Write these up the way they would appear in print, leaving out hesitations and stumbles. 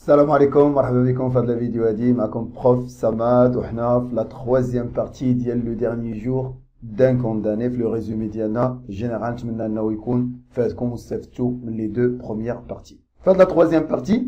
Salam alaikum, marhaba bikoum في هذه الفيديو هذه معكم بروف سماد وحنا في لا troisième partie ديال لو dernier jour d'un condamné في لو ريزومي ديالنا جينيرال نتمنى انه يكون فاتكم واستفدتوا من لي دو بروميير بارتي. في هذه لا troisième partie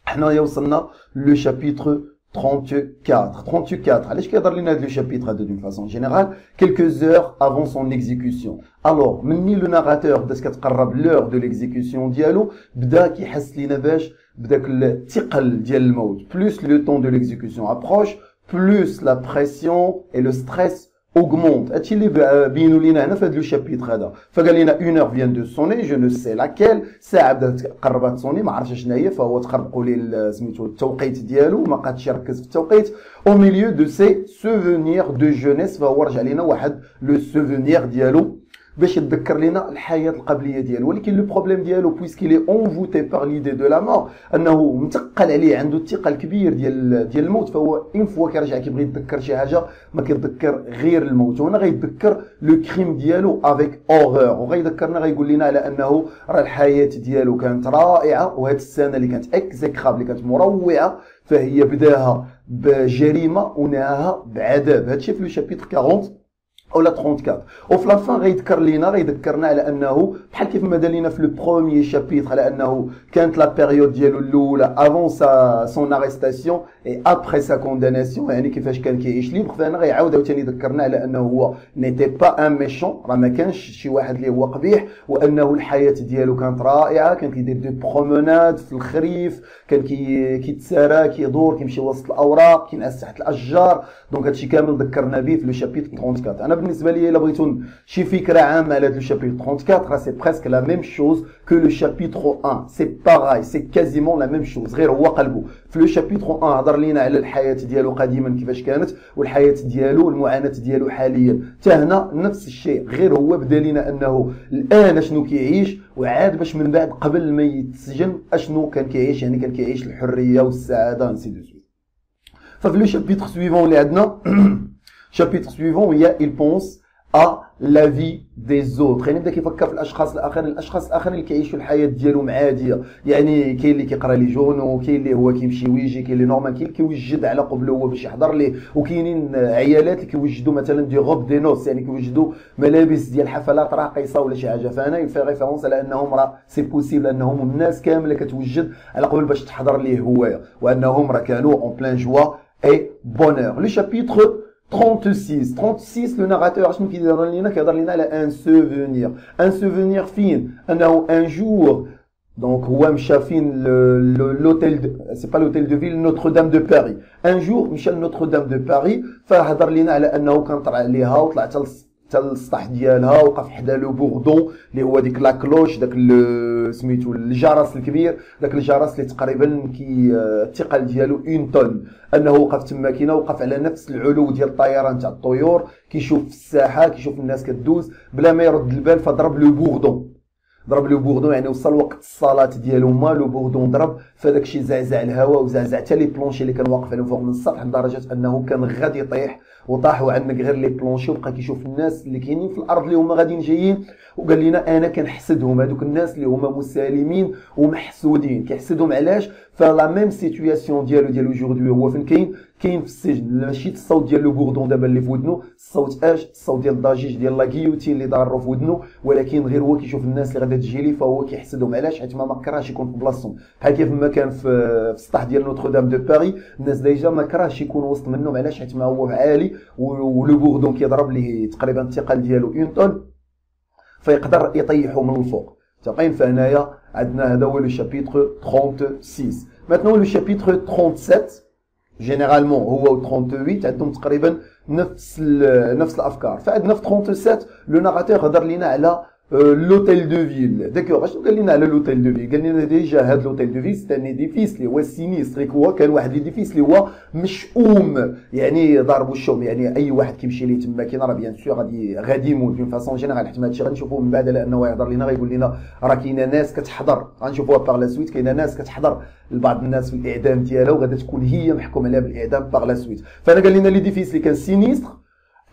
حنايا وصلنا لو شابيتر 34. علاش كيهضر لنا هذا لو شابيتر هذا دون فاسون جينيرال quelques heures avant son exécution. Alors مني لو ناراتور بدات كتقرب لور دو ليكزيكسيون ديالو بدا كيحس لينا باش بداك الثقل ديال الموت plus le temps de l'exécution approche plus la pression et le stress augmente. هادشي اللي بينوا لينا هنا في هذا لو شابيتر هذا. فقال لنا une heure vient de sonner je ne sais laquelle ساعه بدات قربت تصوني ما عرفتش شنو هي فهو تخربقوا ليه سميتو التوقيت ديالو ما بقاش يركز في التوقيت au milieu de ses souvenirs de jeunesse فهو رجع لينا واحد لو سوفونير ديالو باش يتذكر لنا الحياه القبليه ديالو. ولكن لو بروبليم ديالو بويسكيلي اونفوتي بار ليدي دو لا مور انه متقل عليه عنده الثقل كبير ديال الموت فهو اون فوا كيرجع كيبغي يتذكر شي حاجه ما كيتذكر غير الموت. وهنا غيتذكر لو كريم ديالو افيك اوغور وغيذكرنا غيقول لنا على انه راه الحياه ديالو كانت رائعه وهاد السنه اللي كانت اكزيكرابل اللي كانت مروعه فهي بداها بجريمه ونهاها بعذاب. هادشي في لو شابيتر 40 او لا 34 وفي لافان غيذكرنا على انه بحال كيف ما دار لينا في لو بروميير شابيتر على انه كانت لا بيريود ديالو الاولى افون سون اريستاسيون اي ابري سا كونداناسيون يعني كيفاش كان كيعيش ليبر. فهنا غيعاود عاوتاني يذكرنا على انه هو نيتي با ان ميشون راه ما كانش شي واحد اللي هو قبيح وانه الحياه ديالو كانت رائعه كان كيدير دو بروموناد في الخريف كان كيتسارى كيدور كيمشي وسط الاوراق كينعس تحت الاشجار. دونك هادشي كامل ذكرنا به في لو شابيتر 34. انا بالنسبه لي الا بغيتو شي فكره عامه على هذا لو شابيتر 34 راه سي بريسك لا ميم شوز كو لو شابيتر 1 سي باراي سي كازيمون لا ميم شوز غير هو قلبه. في لو شابيتر 1 هضر لينا على الحياه ديالو قديما كيفاش كانت والحياه ديالو المعاناه ديالو حاليا حتى هنا نفس الشيء غير هو بدا لينا انه الان شنو كيعيش وعاد باش من بعد قبل ما يتسجن اشنو كان كيعيش يعني كان كيعيش الحريه والسعاده انسي دو سويت. ففي لو شابيتر سويفون اللي عندنا chapitre suivant il y a il pense à la vie des autres يعني بدا كيفكر في الاشخاص الاخرين اللي كيعيشوا الحياه ديالهم عاديه. يعني كاين اللي كيقرا لي جورنو كاين اللي هو كيمشي ويجي كاين اللي نورمال كاين اللي كيوجد على قبله هو باش يحضر ليه وكاينين عيالات اللي كيوجدوا مثلا دي روب دي نوس يعني كيوجدوا ملابس ديال حفلات راقصه ولا شي حاجه. فانا يفي ريفيرونس على انهم راه سي بوسيبل انهم الناس كامله كتوجد على قبل باش تحضر ليه هوايه وانهم راه كانوا اون بلان جوا اي بونور. لو شابيتر 36 le narrateur شنو كيدير لينا كيهضر لينا على ان سوفونير فين انه ان جور دونك هو مشى فين لوتيل سي با لوتيل دو فيل نوتردام دو باري ان جور مشى لنوتردام دو باري فهضر لينا على انه كان طلع عليها وطلع حتى السطح ديالها وقف حدا لو بوردون اللي هو ديك لا كلوش داك سميتو الجرس الكبير داك الجرس اللي تقريبا الثقل ديالو 1 طن انه وقف تما كينا وقف على نفس العلو ديال الطيران تاع الطيور كيشوف الساحه كيشوف الناس كدوز بلا ما يرد البال فضرب لو بوردون يعني وصل وقت الصلاه ديالو ما لو بوردون ضرب فداك الشيء زعزع الهواء وزعزع حتى لي بلونشي اللي كان واقف عليهم فوق من السطح لدرجه انه كان غادي يطيح وطاحوا عندك غير لي بلونشي وبقى كيشوف الناس اللي كاينين في الارض اللي هما غاديين جايين وقال لنا انا كنحسدهم هذوك الناس اللي هما مسالمين ومحسودين كيحسدهم علاش فلا ميم سيتوياسيون ديالو جوردوي هو فين كاين في السجن ماشي الصوت ديال لو بوردون دابا اللي في ودنو الصوت الصوت ديال الضجيج ديال لا غيوتين اللي ضارو في ودنو ولكن غير هو كيشوف الناس اللي غادا تجي ليه فهو كيحسدهم علاش حيت ما كرهش يكون في بلاصتهم بحال كيف ما كان في السطح ديال نوتردام دو باري الناس ديجا ما كرهش يكون وسط منهم علاش حيت ما هو عالي ولو بوردون كيضرب ليه تقريبا الثقل ديالو 1 طن فيقدر يطيحوا من الفوق. تقين فهنايا عندنا هذا هو لو شابيتر 36. maintenant لو شابيتر 37 جينيرالمون هو 38 عندهم تقريبا نفس الافكار. فعندنا في 37 لو ناراتور هضر لينا على لوتيل دو فيل داكوغ. اشنو قال لنا على لوتيل دو فيل؟ قال لنا ديجا هاد لوتيل دو فيل سي ان ايديفيس اللي هو سينيستر هو كان واحد ليديفيس اللي هو مشؤوم يعني ضاربو الشوم يعني اي واحد كيمشي ليه تما كاين راه بيان سور غادي يموت دون فاسون جينيرال. حيت هادشي غنشوفوه من بعد على انه يهضر لنا غيقول لنا راه كاينه ناس كتحضر غنشوفوها باغ لا سويت كاينه ناس كتحضر لبعض الناس في الاعدام ديالها وغادا تكون هي محكوم عليها بالاعدام باغ لا سويت. فانا قال لنا ليديفيس اللي كان سينيستر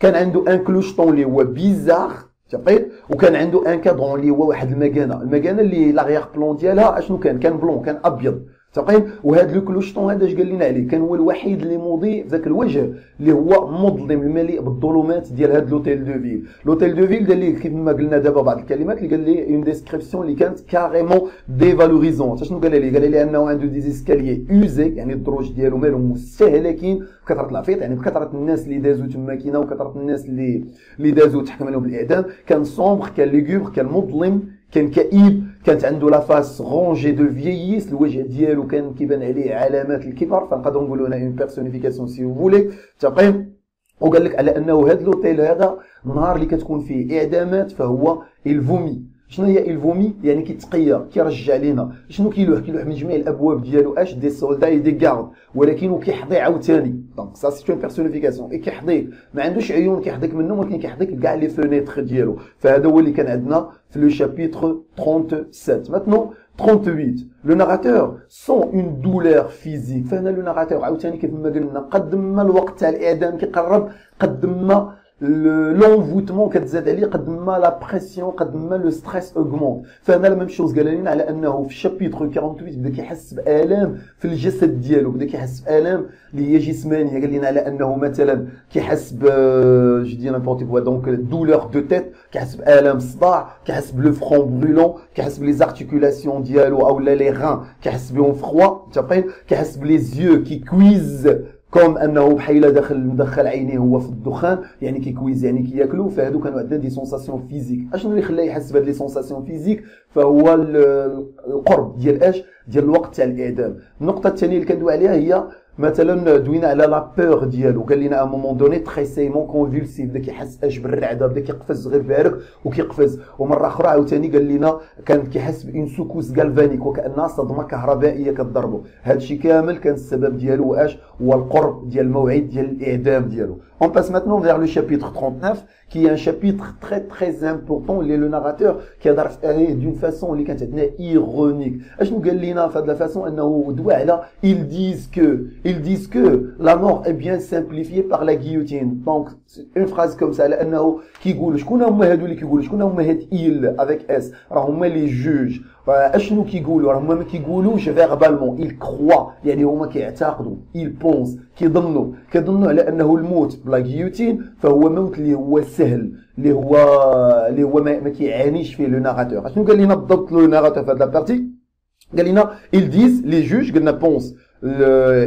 كان عنده ان كلوشطون اللي هو بيزار تقيت وكان عنده ان كادرون اللي هو واحد المكانه اللي لاغيغ بلون ديالها اشنو كان بلون كان ابيض تقين. وهذا لو كلوشطون هذا اش قال لنا عليه؟ كان هو الوحيد اللي موضي في ذاك الوجه اللي هو مظلم المليء بالظلمات ديال هذا لوتيل دو فيل. لوتيل دو فيل دار ليه كيف ما قلنا دابا بعض الكلمات اللي قال ليه اون ديسكريبسيون اللي كانت كاريمون ديفالوريزون. شنو قال ليه؟ قال ليه انه عنده دي اسكاليي اوزي، يعني الدروج ديالو مالهم مستهلكين بكثره العفيط، يعني بكثره الناس اللي دازوا تما كاينه وكثره الناس اللي دازوا تحكم عليهم بالاعدام. كان سومبر، كان ليغوبر، كان مظلم، كان كئيب، كانت عنده لا فاس رونجي دو فييس، الوجه ديالو كان كيبان عليه علامات الكبر، فنقدروا نقولوا هنا اون بيرسونيفيكاسيون سي فولي تقيم. وقال لك على انه هذا لوتيل هذا النهار اللي كتكون فيه اعدامات فهو الفومي. شنو هي الفومي؟ يعني كيتقيا، كيرجع لينا. شنو كيلوح من جميع الابواب ديالو اش دي سولدا اي دي غارد، ولكن كيحظي عاوتاني. دونك سا سي اون بيرسونيفيكاسيون اي كيحظيك، ما عندوش عيون كيحظيك منهم، ولكن كيحظيك كاع لي فونيتر ديالو. فهذا هو اللي كان عندنا في لو شابيتر 37. Maintenant 38. Le narrateur sent une douleur physique. فهنا لو ناراتور عاوتاني كيف ما قلنا قد ما الوقت تاع الاعدام كيقرب، قد ما لونفوتمون كتزاد عليه، قد ما لا بريسيون، قد ما لو ستريس اوغمونت. فهنا لا ميم شوز قال لنا على انه في الشابيتر 48 بدا كيحس بالام في الجسد ديالو، بدا كيحس بالام اللي هي جسمانيه. قال لنا على انه مثلا كيحس ب جو دي نيمبورت كوا، دونك دولور دو تيت، كيحس بالام الصداع، كيحس بلو فرون برولون، كيحس بلي زارتيكولاسيون ديالو اولا لي غان كيحس بهم فخوا تقين، كيحس بلي زيو كي كويز كوم انه بحال مدخل عينيه هو في الدخان، يعني كيكويز يعني كياكلوا. فهادو كانوا عندنا دي سونساسيون فيزيك. اشنو اللي خلاه يحس بهاد لي سونساسيون فيزيك؟ فهو القرب ديال ديال الوقت تاع الاعدام. النقطه الثانيه اللي كندوي عليها هي مثلا دوينا على لا بور ديالو. قال لنا ا مومون دوني تريسيمون كونفولسيف، بدا كيحس اش بالرعده، بدا كيقفز غير بارك وكيقفز. ومره اخرى عاوتاني قال لنا كان كيحس بان سكوس غالفانيك، وكانها صدمه كهربائيه كتضربه. هادشي كامل كان السبب ديالو اش هو القرب ديال الموعد ديال الاعدام ديالو. On passe maintenant vers le chapitre 39 qui est un chapitre très important اللي le narrateur كيهضر عليه d'une façon اللي كانت عندنا ironique. اشنو قال لنا في هذه الفاسون؟ انه دوا على ils disent que la mort est bien simplifiée par la guillotine. Donc une phrase comme ça على انه كيقول شكون هما هادو اللي كيقولوا، شكون هما هاد il avec s، راه هما لي جوج. اشنو كيقولوا؟ راه هما ما كيقولوش فيربالمون، il croit يعني هما كيعتقدوا، il pense كيظنوا على انه الموت بلا غيوتين فهو موت اللي هو سهل، اللي هو ما كيعانيش فيه لو ناراتور. اشنو قال لنا بالضبط لو ناراتور في هذه لابارتي؟ قال لنا ils disent les juges قلنا pense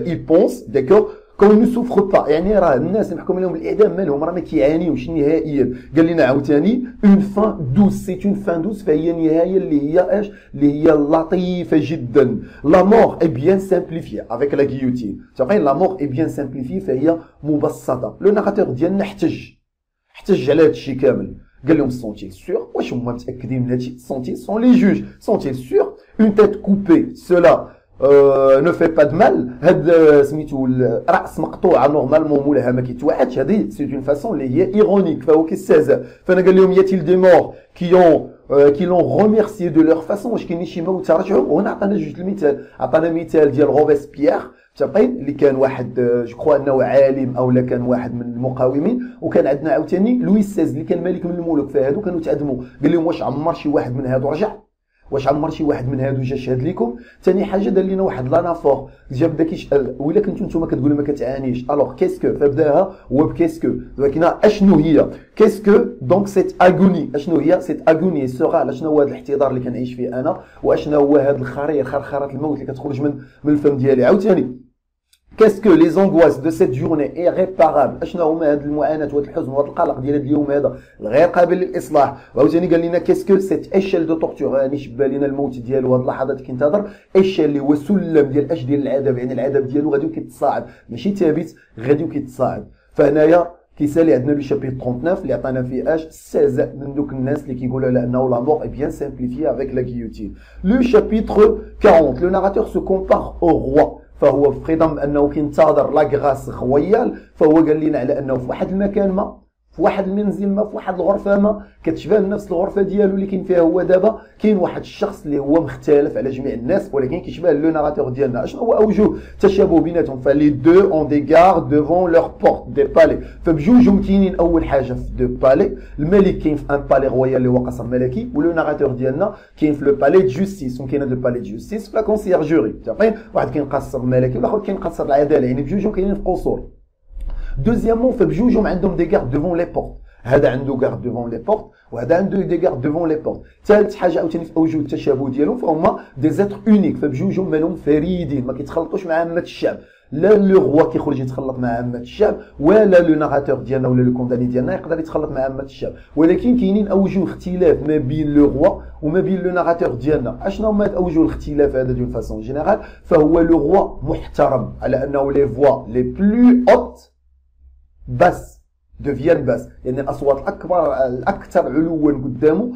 ils pensent d'accord qu'on ne souffre pas، يعني راه الناس محكوم عليهم بالاعدام مالهم راه ما كيعانيوش نهائيا. قال لنا عاوتاني اون فان دوس، سي اون فان دوس، فهي نهايه اللي هي اش؟ اللي هي لطيفه جدا. لا مور اي بيان سامبليفي افيك لا غيوتين. تقين لا مور اي بيان سامبليفي فهي مبسطه. لو ناراتور ديالنا احتج على هذا الشيء كامل. قال لهم سونتي سور، واش هما متاكدين من هادشي؟ سونتي سون لي جوج، سونتي سور اون تيت كوبي سولا نو في با دو مال. هاد سميتو الراس مقطوعه نورمالمون مولاها ما كيتوعدش، هذه سي اون فاسون اللي هي ايرونيك، فهو كيستهزأ. فانا قال لهم ياتيل دي مور qui l'ont remercié de leur façon. واش كاينين شي موتى رجعوا؟ وهنا عطانا جوج المثال. عطانا مثال ديال روبيسبيير تقين اللي كان واحد جو كخوا انه عالم او لا كان واحد من المقاومين، وكان عندنا عاوتاني لويس سيز اللي كان ملك من الملوك. فهادو كانوا تعدموا. قال لهم واش عمر شي واحد من هادو رجع؟ واش عمر شي واحد من هادو جا شهد لكم؟ ثاني حاجه دار لنا واحد لانافور، جا بدا كيسال ولا كنتو نتوما كتقولوا ما كتعانيش، الوغ كيسكو؟ فبداها هو بكيسكو، ولكن اشنو هي كيسكو؟ دونك سيت اغوني. اشنو هي سيت اغوني سوغال؟ شنو هو هذا الاحتضار اللي كنعيش فيه انا؟ واشنو هو هذا الخرير، خرخره الموت اللي كتخرج من الفم ديالي؟ عاوتاني Qu'est-ce que les angoisses de cette journée irréparable؟ اشنو هما هاد المعاناه وهاد الحزن وهاد القلق ديال هاد اليوم هذا الغير قابل للاصلاح؟ وعاوتاني قال لنا كيسكو سيت ايشيل دو تورتور، يعني شبه لنا الموت ديالو هاد اللحظات كينتظر ايشيل اللي هو سلم ديال اش ديال العذاب، يعني العذاب ديالو غادي كيتصاعد ماشي ثابت، غادي كيتصاعد. فهنايا كيسالي عندنا لو شابيتر 39 اللي عطانا فيه اش؟ استهزاء من دوك الناس اللي كيقولوا على انه لا مور اي بيان سامبليفي افيك لا غيوتين. لو شابيتر 40 لو ناراتور سو كومبار او روا، فهو في خضم انه كينتظر لا غراس رويال. فهو قال لنا على انه في واحد المكان ما في واحد المنزل ما، في واحد الغرفه ما كتشبه نفس الغرفه ديالو اللي كاين فيها هو دابا، كاين واحد الشخص اللي هو مختلف على جميع الناس ولكن كيشبه لو ناراتور ديالنا. اشنو هو اوجه التشابه بيناتهم؟ فلي دو اون دي غارد ديفون لور بورت دي بالي، فبجوجهم كاينين اول حاجه في دو بالي. الملك كاين في ان بالي رويال اللي هو قصر ملكي، ولو ناراتور ديالنا كاين في لو بالي دو جوستيس، وكاين دو بالي دو جوستيس في لا كونسيرجوري. تفاين واحد كاين قصر ملكي والاخر كاين قصر العداله، يعني بجوجهم كاينين في قصور. دوزيامون فبجوجهم عندهم دي غارد ديفون لي بورت، هذا عنده غارد ديفون لي بورت وهذا عنده دي غارد ديفون لي بورت. ثالث حاجه عاوتاني في اوجه التشابه ديالهم فهما دي زيتر اونيك، فبجوجهم مالهم فريدين ما كيتخلطوش مع عامه الشعب. لا لو روا كيخرج يتخلط مع عامه الشعب، ولا لو ناراتور ديالنا ولا لو كونداني ديالنا يقدر يتخلط مع عامه الشعب، ولكن كاينين اوجه اختلاف ما بين لو روا وما بين لو ناراتور ديالنا. اشنو هما هاد اوجه الاختلاف هذا دون فاسون جينيرال؟ فهو لو روا محترم على انه لي فوا لي بلو اوت باس ديفيان باس، يعني الاصوات الاكثر علوا قدامه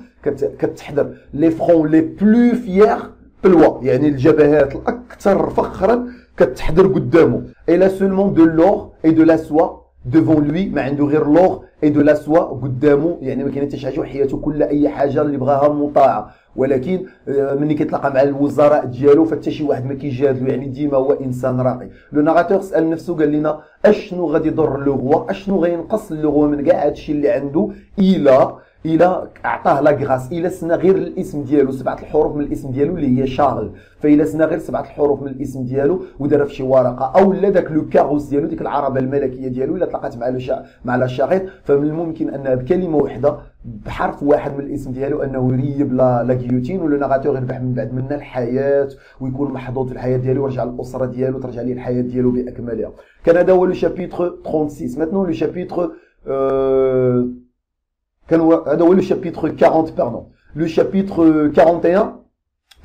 كتحضر لي فرون لي بلو فيير بلوا، يعني الجبهات الاكثر فخرا كتحضر قدامه. الا سولمون دو لور اي دو لا سوا ديفون لوي، ما عنده غير لور اي دو لا سوا قدامه، يعني ما كاين حتى شي حاجه وحياته كل اي حاجه اللي بغاها مطاعه. ولكن ملي كيتلاقى مع الوزراء ديالو فحتى شي واحد ما كيجادلو، يعني ديما هو انسان راقي. لو ناراتور سال نفسه قال لنا اشنو غادي يضر لو غوا، اشنو غينقص لو غوا من كاع هادشي اللي عنده، الى اعطاه لا غراس، الى سنا غير الاسم ديالو 7 الحروف من الاسم ديالو اللي هي شارل، فإلا سنا غير 7 الحروف من الاسم ديالو ودار في شي ورقه، او لا داك لو كاروس ديالو ديك العربه الملكيه ديالو الا تلاقات مع لا شاغيط، فمن الممكن ان بكلمه واحده بحرف واحد من الاسم ديالو انه يريب لا غيوتين، ولو ناراتور يربح من بعد منا الحياه ويكون محظوظ في الحياه ديالو ويرجع للاسره ديالو ترجع ليه الحياه ديالو باكملها. كان هذا هو لو شابيتر 36. ماتنون لو شابيتر كان هذا هو لو شابيتر 40 باردون. لو شابيتر 41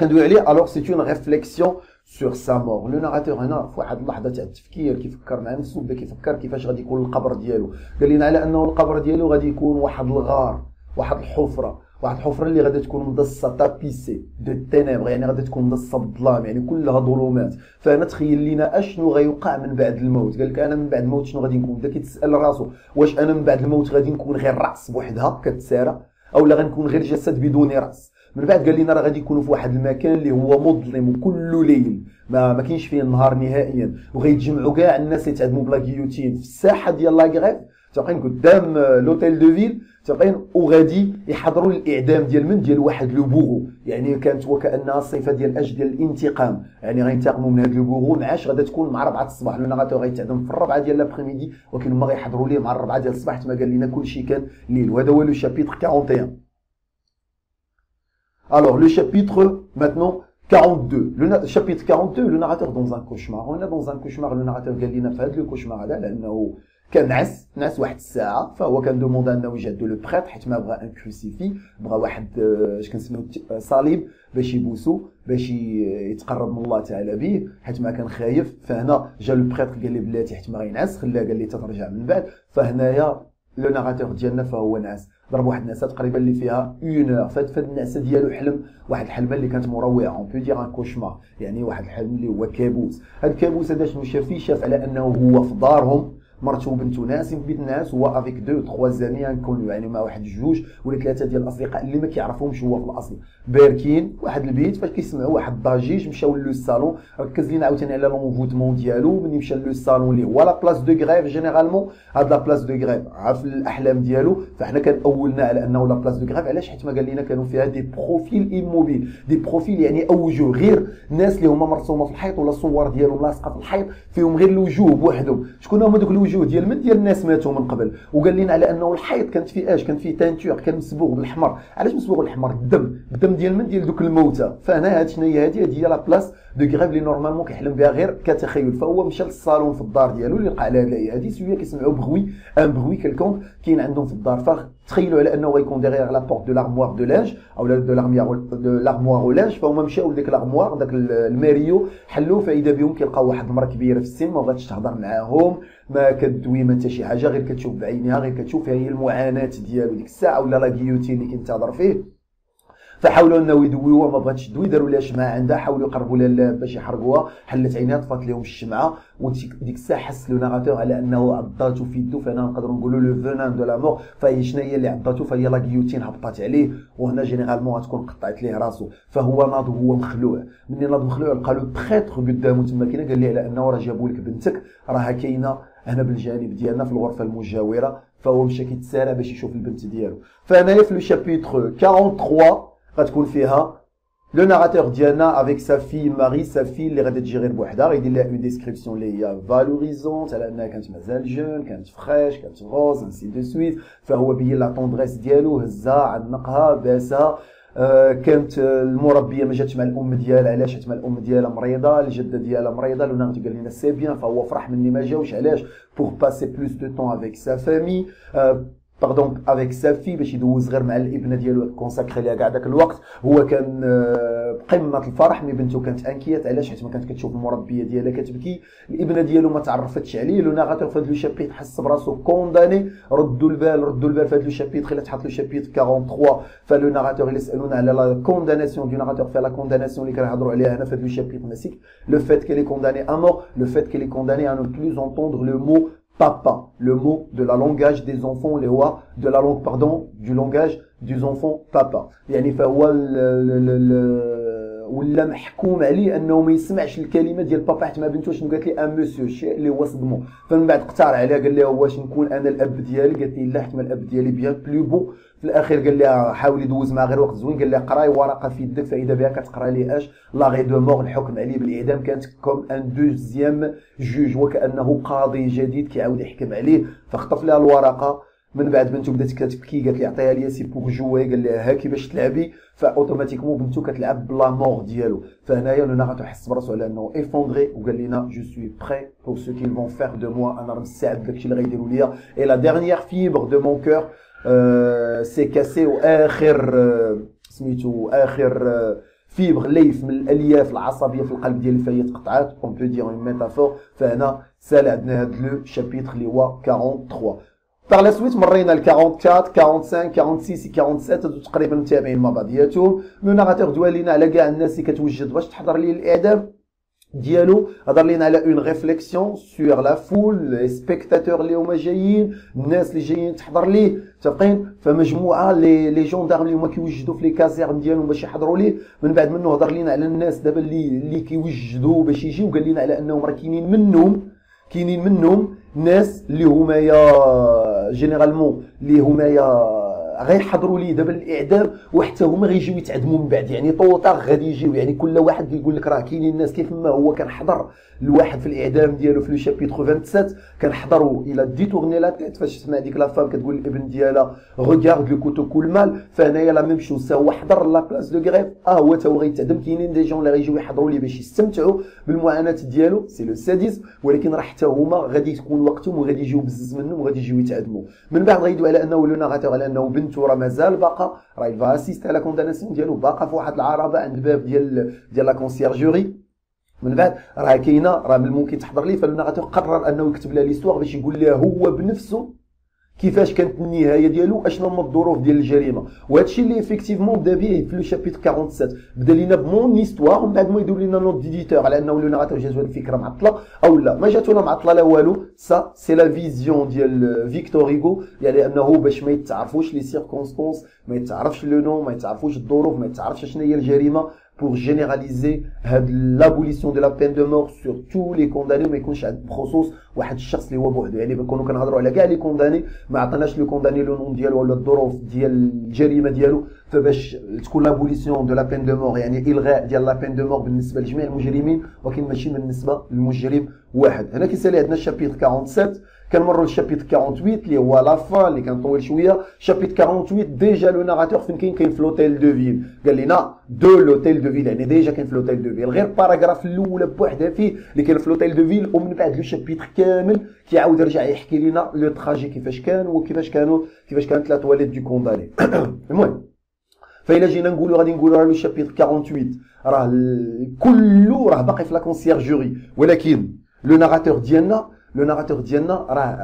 كندوي عليه الوغ سي اون ريفليكسيون سور سا مور. لو ناراتور هنا في واحد اللحظه تاع التفكير كيفكر مع نفسه، بدا كيفكر كيفاش غادي يكون القبر ديالو. قال لنا على انه القبر ديالو غادي يكون واحد الغار، واحد الحفره اللي غادي تكون مدصه تابيسي دو تينيبر، يعني غادي تكون مدصه بالظلام، يعني كلها ظلمات. فانا تخيل لينا اشنو غيوقع من بعد الموت. قال لك انا من بعد الموت شنو غادي نكون؟ بدا كيتسال راسو واش انا من بعد الموت غادي نكون غير راس بوحدها كتسارى، او لا غنكون غير جسد بدون راس. من بعد قال لنا راه غادي يكونوا في واحد المكان اللي هو مظلم وكل ليل ما كاينش فيه النهار نهائيا، وغيتجمعوا كاع الناس اللي تعدموا بلا غيوتين في الساحه ديال لاغريف تلقين قدام لوتيل دو فيل، تلقين وغادي يحضروا الاعدام ديال واحد لو بوغو، يعني كانت وكانها صفه ديال اجل ديال الانتقام، يعني غينتقموا من هذا لو بوغو. معاش غادا تكون مع 4 الصباح، لو نغاتو غيتعدم في 4 ديال لابخيميدي، ولكن هما غيحضروا ليه مع 4 ديال الصباح. تما قال لنا كلشي كان ليل. وهذا هو لو شابيتر 41. Alors, le chapitre, maintenant, 42. Le chapitre 42, le narrateur dans un cauchemar. On est dans un cauchemar, le narrateur قال لنا في هذا le cauchemar هذا لأنه كان نعس واحد الساعة، فهو كان دوموند أنه يجهدو لو بريتر حيت ما بغا ان كروسيفي، بغا واحد اش كنسميو صليب باش يبوسو، باش يتقرب من الله تعالى به، حيت ما كان خايف. فهنا جا لو بريتر قال لي بلاتي حيت ما غينعس، خلاه قال لي تترجع من بعد. فهنايا لو ناراتور ديالنا فهو نعس، ضرب واحد النعسه تقريبا اللي فيها 1 اور. فهاد النعسه ديالو حلم واحد الحلمه اللي كانت مروعه، اون بو دير ان كوشمار، يعني واحد الحلم اللي هو كابوس. هاد الكابوس هذا شنو شاف فيه؟ شاف على انه هو في دارهم، مرته وبنته ناسين في بيت الناس، هو افيك 2 3 زامي انكونو، يعني مع واحد 2 ولا 3 ديال الاصدقاء اللي ما كيعرفهمش هو في الاصل، باركين واحد البيت. فاش كيسمعوا واحد الضجيج مشاو لو صالون. ركز لينا عاوتاني على لونفوتمون ديالو ملي مشى لو صالون اللي هو لا بلاص دو غريف. جينيرالمون هاد لا بلاص دو غريف عارف الاحلام ديالو، فاحنا كنأولنا على انه لا بلاص دو غريف. علاش؟ حيت ما قال لنا كانوا فيها دي بروفيل ايموبيل، دي بروفيل يعني اوجه، غير ناس اللي هما مرسومه في الحيط ولا صور ديالهم لاصقه في الحيط فيهم غير الوجوه بوحدهم. شكون هما دوك الوجوه ديال من ديال الناس ماتوا من قبل؟ وقال لنا على انه الحيط كانت فيه كان فيه تانتور، كان مصبوغ بالحمر. علاش مصبوغ بالحمر؟ الدم ديال من ديال دوك الموتى. فهنا هاد شنو هي؟ هي لا بلاص دو غريف اللي نورمالمون كيحلم بها غير كتخيل. فهو مشى للصالون في الدار ديالو اللي لقى على هادي سويه كيسمعوا بغوي، ان بغوي كيلكونك كاين عندهم في الدار. فتخيلوا على انه غيكون ديغيغ لا بورت دو لارموار دو لانج او دو لارموار او لانج. فهما مشاو لديك لارموار، داك الماريو حلوه، فاذا بهم كيلقاو واحد المراه كبيره في السن، ما بغاتش تهضر معاهم، ما كدوي ما حتى شي حاجه، غير كتشوف بعينيها، غير كتشوف هي المعاناه ديالو ديك الساعه ولا لا غيوتين اللي كينتظر فيه. فحاولوا انه يدويوها ما بغاتش تدوي، داروا لها شمعه عندها، حاولوا يقربوا لها اللاب باش يحرقوها، حلت عينيها طفات لهم الشمعه، وديك الساعه حس لو ناراتور على انه عضاتو في يدو، فهنا نقدروا نقولوا لو فينان دو لا مور. فهي شنو هي اللي عضاتو؟ فهي لا غيوتين هبطات عليه، وهنا جينيرالمون غتكون قطعت ليه راسو، فهو ناض هو مخلوع. ملي ناض مخلوع لقى له بريتر قدامه تما كاينه، قال ليه على انه راه جابوا لك بنتك راها كاينه هنا بالجانب ديالنا في الغرفه المجاوره. فهو مشى كيتسارع باش يشوف البنت ديالو. فهنايا في لو شابيتر 43 غتكون فيها لو ناراتور ديالنا افيك سا في ماري، سا في اللي غادي تجي غير بوحدها، غيدير لها اون ديسكريبسيون اللي هي فالوريزونت على انها كانت مازال جون، كانت فريش، كانت غوز انسي دو سويت. فهو بين لا طوندريس ديالو، هزها عنقها باسها. كانت المربيه ما جاتش مع الام ديالها، علاش؟ حيت الام ديالها مريضه، الجده ديالها مريضه. لو ناراتور قال لنا سي بيان، فهو فرح مني ما جاوش، علاش؟ بور باسي بلوس دو طون افيك سا فامي، باردون افيك سا في، باش يدوز غير مع الابنه ديالو، كونساكري ليها كاع داك الوقت. هو كان قمه الفرح، مي بنته كانت انكيات، علاش؟ حيت ما كانت كتشوف المربيه ديالها كتبكي، الابنه ديالو ما تعرفتش عليه. لو ناراتور في هذا لو شابيتر حس براسو كونداني. ردوا البال في هذا لو شابيتر، الا تحط لو شابيتر 43 فلو ناراتور اللي يسالونا على لا كونداناسيون دو ناراتور، في لا كونداناسيون اللي كنهضروا عليها هنا في هذا لو شابيتر ماسيك، لو فات كيلي كونداني ا مور، لو فات كيلي كونداني ا نو بلوس entendre le mot papa, le mot de la langage des enfants, les rois, de la langue, pardon, du langage des enfants, papa. يعني فهو ولا محكوم عليه انه ما يسمعش الكلمه ديال بابا، حيت ما بنتو شنو قالت لي ان مسيو، الشيء اللي هو صدمو. فمن بعد اقترح عليها، قال لها واش نكون انا الاب ديالي؟ قالت لي لا، حيت ما الاب ديالي بيان بلو بو. في الاخير قال لها حاول يدوز معها غير وقت زوين، قال لها قراي ورقه في يدك، فاذا بها كتقرا لي اش لاغي دو مور، الحكم عليه بالاعدام. كانت كوم ان دوزيام جوج، وكانه قاضي جديد كيعاود يحكم عليه. فخطف لها الورقه. من بعد بنته بدات كتبكي، قالت لي عطيها لي سي بور جوي، قال لها ها كيفاش تلعبي. فاوتوماتيكمون بنته كتلعب بلا مور ديالو. فهنايا لو ناراتور حس براسو على انه افوندري، وقال لنا جو سوي بري بور سو كي فون فير دو موا، انا راه مستعد داكشي اللي غيديروا ليا. اي لا ديرنيير فيبر دو مون كور سي كاسي، واخر سميتو اخر فيبر ليف من الالياف العصبيه في القلب ديال الفاي تقطعات، اون بو دير اون ميتافور. فهنا سال عندنا هذا لو شابيتر اللي هو 43. Par la suite مرينا ل 44 45 46 47 تقريبا متابعين مع بعضياتهم. لو ناراتور دوى لينا على كاع الناس اللي كتوجد باش تحضر ليه الاعدام ديالو، هضر لينا على اون ريفليكسيون سور لا فول، لي سبيكتاتور اللي هما جايين، الناس اللي جايين تحضر ليه متفقين. فمجموعه لي جوندارم اللي هما كيوجدوا في لي كازيرن ديالهم باش يحضروا ليه. من بعد منه هضر لينا على الناس دابا اللي كيوجدوا باش يجيو، وقال لنا على انهم راه كاينين منهم ناس اللي هما يا جينيرالمون اللي هما يا غيحضروا ليه دابا الاعدام، وحتى هما غيجيو يتعدموا من بعد، يعني طوطا غادي يجيو. يعني كل واحد كيقول لك راه كاينين الناس كيف ما هو كان حضر الواحد في الاعدام ديالو في لو شابيتر 27 كنحضروا الى ديتورني لا تيت، فاش تسمع ديك لا فام كتقول للابن ديالها ريغارد لو كوتو كول مال. فهنايا لا ميم شوز، هو حضر لا بلاص دو غريف، هو تا هو غيتعدم. كاينين دي جون اللي غيجيو يحضروا ليه باش يستمتعوا بالمعاناه ديالو، سي لو ساديس، ولكن راه حتى هما غادي تكون وقتهم وغادي يجيو بزز منهم وغادي يجيو يتعدموا. من بعد غيدوي على انه لو ناراتور على انه بنته راه مازال باقا، راه يفا اسيست على كونداناسيون ديالو، باقا في واحد العربه عند الباب ديال لا كونسيرجوري. من بعد راه كاينه، راه من الممكن تحضر ليه. فلو ناراتور قرر انه يكتب لها ليستوار باش يقول لها هو بنفسه كيفاش كانت النهايه ديالو، اشنو هما الظروف ديال الجريمه. وهذا الشيء اللي افيكتيفمون بدا به في لو شابيتر 47. بدا لينا بمون هيستوار، ومن بعد ما يدير لنا نوت ديديتور على انه لو ناراتور جاتو هذه الفكره معطله او لا، ما جاتو لا معطله لا والو. سا سي لا فيزيون ديال فيكتور هيغو، يعني انه باش ما يتعرفوش لي سيركونستانس، ما يتعرفش لو نو، ما يتعرفوش الظروف، ما يتعرفش شنو هي الجريمه، pour généraliser l'abolition de la peine de mort sur tous les condamnés. ما يكونش بخصوص واحد الشخص اللي هو بوحده. يعني كونوا كنهضروا على كاع لي كونداني، ما عطيناش لو كونداني لو نون ديالو ولا الظروف ديال الجريمه ديالو. فباش تكون لابوليسيون دو لا بين دو مور، يعني الغاء ديال لا بين دو مور بالنسبه لجميع المجرمين، ولكن ماشي بالنسبه للمجرم واحد. هنا كيسالي عندنا الشابيتر 47. كنمروا للشابيتر 48 اللي هو لا فان اللي كان طويل شويه. شابيتر 48 ديجا لو ناراتور فين كاين في لوتيل دو فيل، قال لنا دو لوتيل دو فيل، يعني ديجا كاين في لوتيل دو فيل. غير باراغراف الاولى بوحدها فيه اللي كاين في لوتيل دو فيل، ومن بعد لو شابيتر كامل كيعاود يرجع يحكي لنا لو تراجي كيفاش كان، وكيفاش كانت لا تواليت دو كونداني. المهم فإلا جينا نقولوا غادي نقولوا لو شابيتر 48 راه كله راه باقي في لا كونسيرجوري، ولكن لو ناراتور ديالنا لو ناراتور ديالنا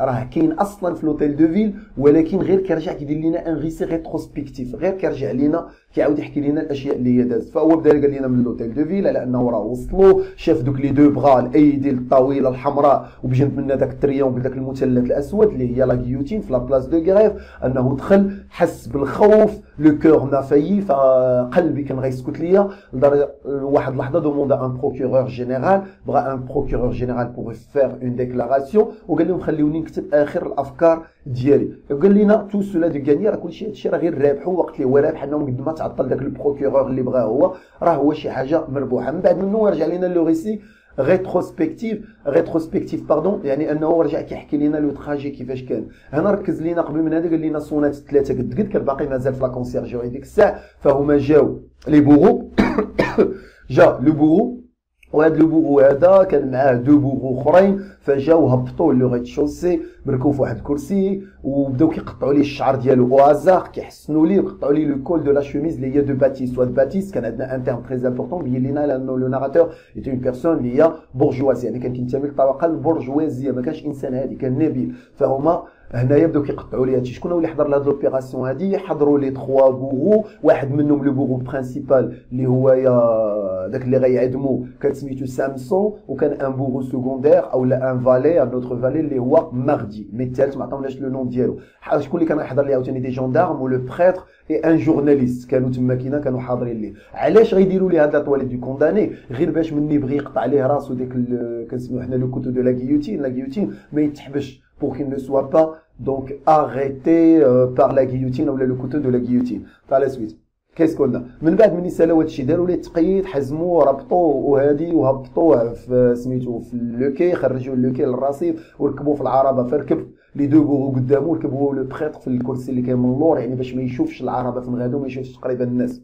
راه كاين اصلا في لوتيل دو فيل، ولكن غير كيرجع كيدير لنا ان ريسي ريتروسبكتيف، غير كيرجع لينا كيعاود يحكي لنا الاشياء اللي هي دازت. فهو بدا قال لنا من لوتيل دو فيل على انه راه وصلوا، شاف دوك لي دو بغا الايدي الطويله الحمراء وبجنب منها داك التريونغل داك المثلث الاسود اللي هي لا غيوتين في لا بلاص دو غريف، انه دخل حس بالخوف، لو كور ما فايي، فقلبي كان غيسكت ليا لدرجه واحد اللحظه دوموندا ان بروكورور جينيرال، بغا ان بروكورور جينيرال بوغ فير اون ديكلاراسيون، وقال لهم خليوني نكتب اخر الافكار ديالي. وقال لنا تو سولا دو غاني، راه كلشي هادشي راه غير رابحو، وقت اللي هو رابح انه قد ما تعطل داك البروكورور اللي بغاه هو، راه هو شي حاجه مربوحه. من بعد منه رجع لنا لو ريسي ريتروسبكتيف باردون، يعني انه رجع كيحكي لنا لو تراجي كيفاش كان. هنا ركز لينا قبل من هذا، قال لنا صونات ثلاثه قد كان باقي مازال في لا كونسيرجوري ديك الساعه، فهما جاو لي بوغو جا لو بوغو، وهذا لو بوغو هذا كان معاه دو بوغو اخرين، فجاو هبطوا لو ريت شوسي، بركوا في واحد الكرسي وبداو كيقطعوا ليه الشعر ديالو او هازار، كيحسنوا ليه ويقطعوا ليه لو كول دو لا شوميز اللي هي دو باتيس. وهاد باتيس كان عندنا ان تيرم تري امبورطون بين لينا لانه لو ناراتور ايتي اون بيرسون اللي هي بورجوازي، يعني كان كينتمي للطبقه البورجوازيه، ما كانش انسان هادي، كان نبيل. فهما هنايا بداو كيقطعوا ليه هادشي. شكون هو اللي حضر لهاد لوبيراسيون هادي؟ حضروا لي 3 بوغو، واحد منهم لو بوغو برينسيبال اللي هو داك اللي غيعدمو كان سميتو سامسون، وكان ان بوغو سكوندير او لا ان فالي، ان اوتر فالي اللي هو ماردي، مي الثالث ما عطاوناش لو نون ديالو. شكون اللي كان يحضر ليه عاوتاني؟ دي جوندارم ولو بريتر اي ان جورناليست كانوا تما كانوا حاضرين ليه. علاش غيديروا ليه هاد لا تواليت دو كونداني؟ غير باش مني يبغي يقطع ليه راسو ديك كنسميو حنا لو كوتو دو لا غيوتين، لا غيوتين ما يتحبش pour qu'il ne soit pas donc arrêté par la guillotine ou le couteau de la guillotine. Par la suite qu'est-ce qu'on a من بعد من سالاو هادشي داروا ليه التقييد، حزموه ربطوه وهادي وهبطوه في سميتو في لوكي، خرجوا اللوكي للرصيف وركبوه في العربه، فركب لي دو بوغو قدامه وركبوا لو بريتر في الكرسي اللي كان من اللور، يعني باش ما يشوفش العربه فين غادو، ما يشوفش تقريبا الناس.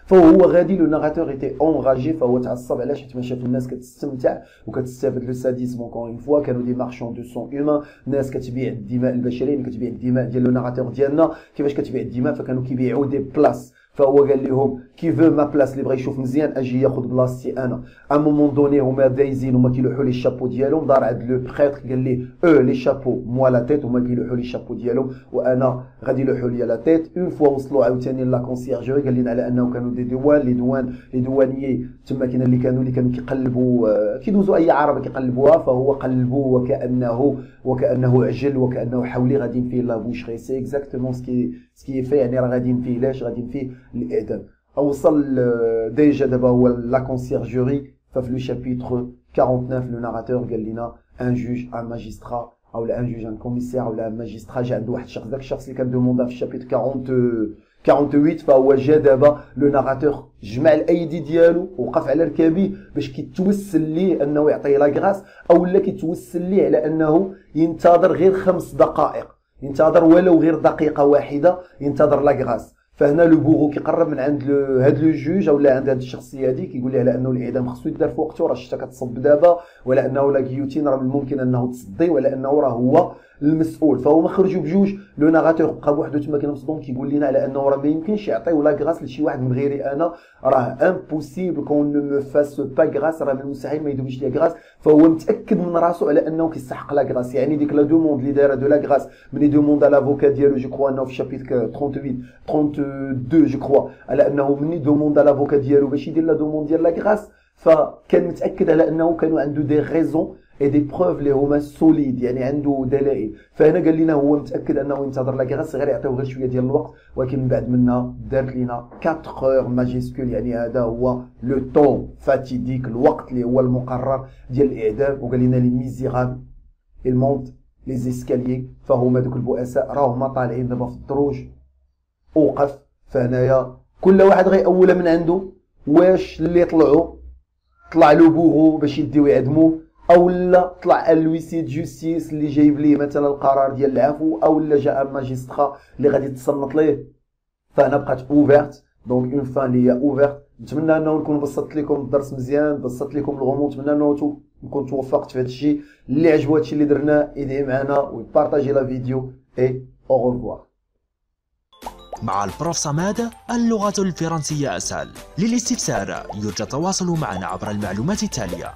فهو غادي لو ناراتور ايتي اونراجي، فهو تعصب. علاش؟ حيت ما شاف الناس كتستمتع وكتستافد لو ساديسم. اونكور اون فوا كانوا دي مارشون دو سون هيومان، ناس كتبيع الدماء البشريه، كتبيع الدماء ديال لو ناراتور ديالنا. كيفاش كتبيع الدماء؟ فكانوا كيبيعوا دي بلاص، فهو قال لهم كي فو ما بلاص، اللي بغى يشوف مزيان اجي ياخذ بلاصتي انا. ا مومون دوني هما دايزين وما كيلوحوا لي الشابو ديالهم، دار عند لو بريتر قال ليه لي شابو موا لا تيت، هما كيلوحوا لي الشابو ديالهم وانا غادي يلوحوا لي لا تيت. اون فوا وصلوا عاوتاني لا كونسيرجوري، قال لنا على انه كانوا دي دوان لي دوانيي تما كاين اللي كانوا كيقلبوا كيدوزوا اي عربه كيقلبوها، فهو قلبوا وكانه عجل وكانه حولي غاديين فيه لا بوشري. سي اكزاكتومون سكي في، يعني راه غاديين فيه لاش؟ غاديين فيه الاعدام. وصل ديجا دابا هو لا كونسيرجوري، ففي لو شابيتر 49 لو ناراتور قال لنا ان جوج ان ماجسترا او لا ان جوج ان كوميسير او لا ان ماجسترا، جا عنده واحد الشخص، داك الشخص اللي كان دوموندا في الشابيتر 48، فهو جا دابا لو ناراتور جمع الايدي ديالو ووقف على ركابيه باش كيتوسل ليه انه يعطيه لا غراس، او لا كيتوسل ليه على انه ينتظر غير 5 دقائق، ينتظر ولو غير دقيقه واحده ينتظر لا غراس. فهنا لو بوغو كيقرب من عند هاد لو جوج اولا عند هاد الشخصيه هادي، كيقول ليه على انه الاعدام خصو يدار في وقته، راه الشتا كتصب دابا، ولا انه لا غيوتين راه من الممكن انه تصدي، ولا انه راه هو المسؤول. فهما خرجوا بجوج. لو ناراتور بقى بوحدو تما كان مصدوم، كيقول لنا على انه راه ما يمكنش يعطيو لا غراس لشي واحد من غيري انا، راه امبوسيبل كون نو مو فاس با غراس، راه من المستحيل ما يدوبش ليا غراس. فهو متاكد من راسو على انه كيستحق لا غراس، يعني ديك لا دوموند اللي دايره دو لا غراس ملي دوموند على لافوكا ديالو، جو كرو انه في شابيتر 32 جو كرو، على انه مني دوموند على لافوكا ديالو باش يدير لا دوموند ديال لا غراس، فكان متاكد على انه كانوا عنده دي ريزون اي دي بروف اللي هما سوليد، يعني عنده دلائل. فهنا قال لنا هو متاكد انه ينتظر لا غراس، غير يعطيو غير شويه ديال الوقت. ولكن من بعد منها دارت لنا 4 اور ماجيسكول، يعني هذا هو لو طون فاتيديك، الوقت اللي هو المقرر ديال الاعدام. وقال لنا لي ميزيرابل المونت لي زيسكاليي، فهما دوك البؤساء راهما طالعين دابا في الدروج. اوقف. فهنايا كل واحد غيأول من عنده، واش اللي طلع له بوغو باش يديو يعدموه، او لا طلع لويسي جوستيس اللي جايب ليه مثلا القرار ديال العفو، او لا جاء ماجسترا اللي غادي تصنت ليه. فهنا بقات اوفيرت، دونك اون فان اللي هي اوفيرت. نتمنى انه نكون بسطت لكم الدرس مزيان، بسطت لكم الغموض. نتمنى انه نكون توفقت في هذا الشيء. اللي عجبو هذا الشيء اللي درناه يدعي معنا ويبارطاجي لا فيديو. اي او ريفوار. مع البروف صماد اللغة الفرنسية أسهل. للاستفسار يرجى التواصل معنا عبر المعلومات التالية.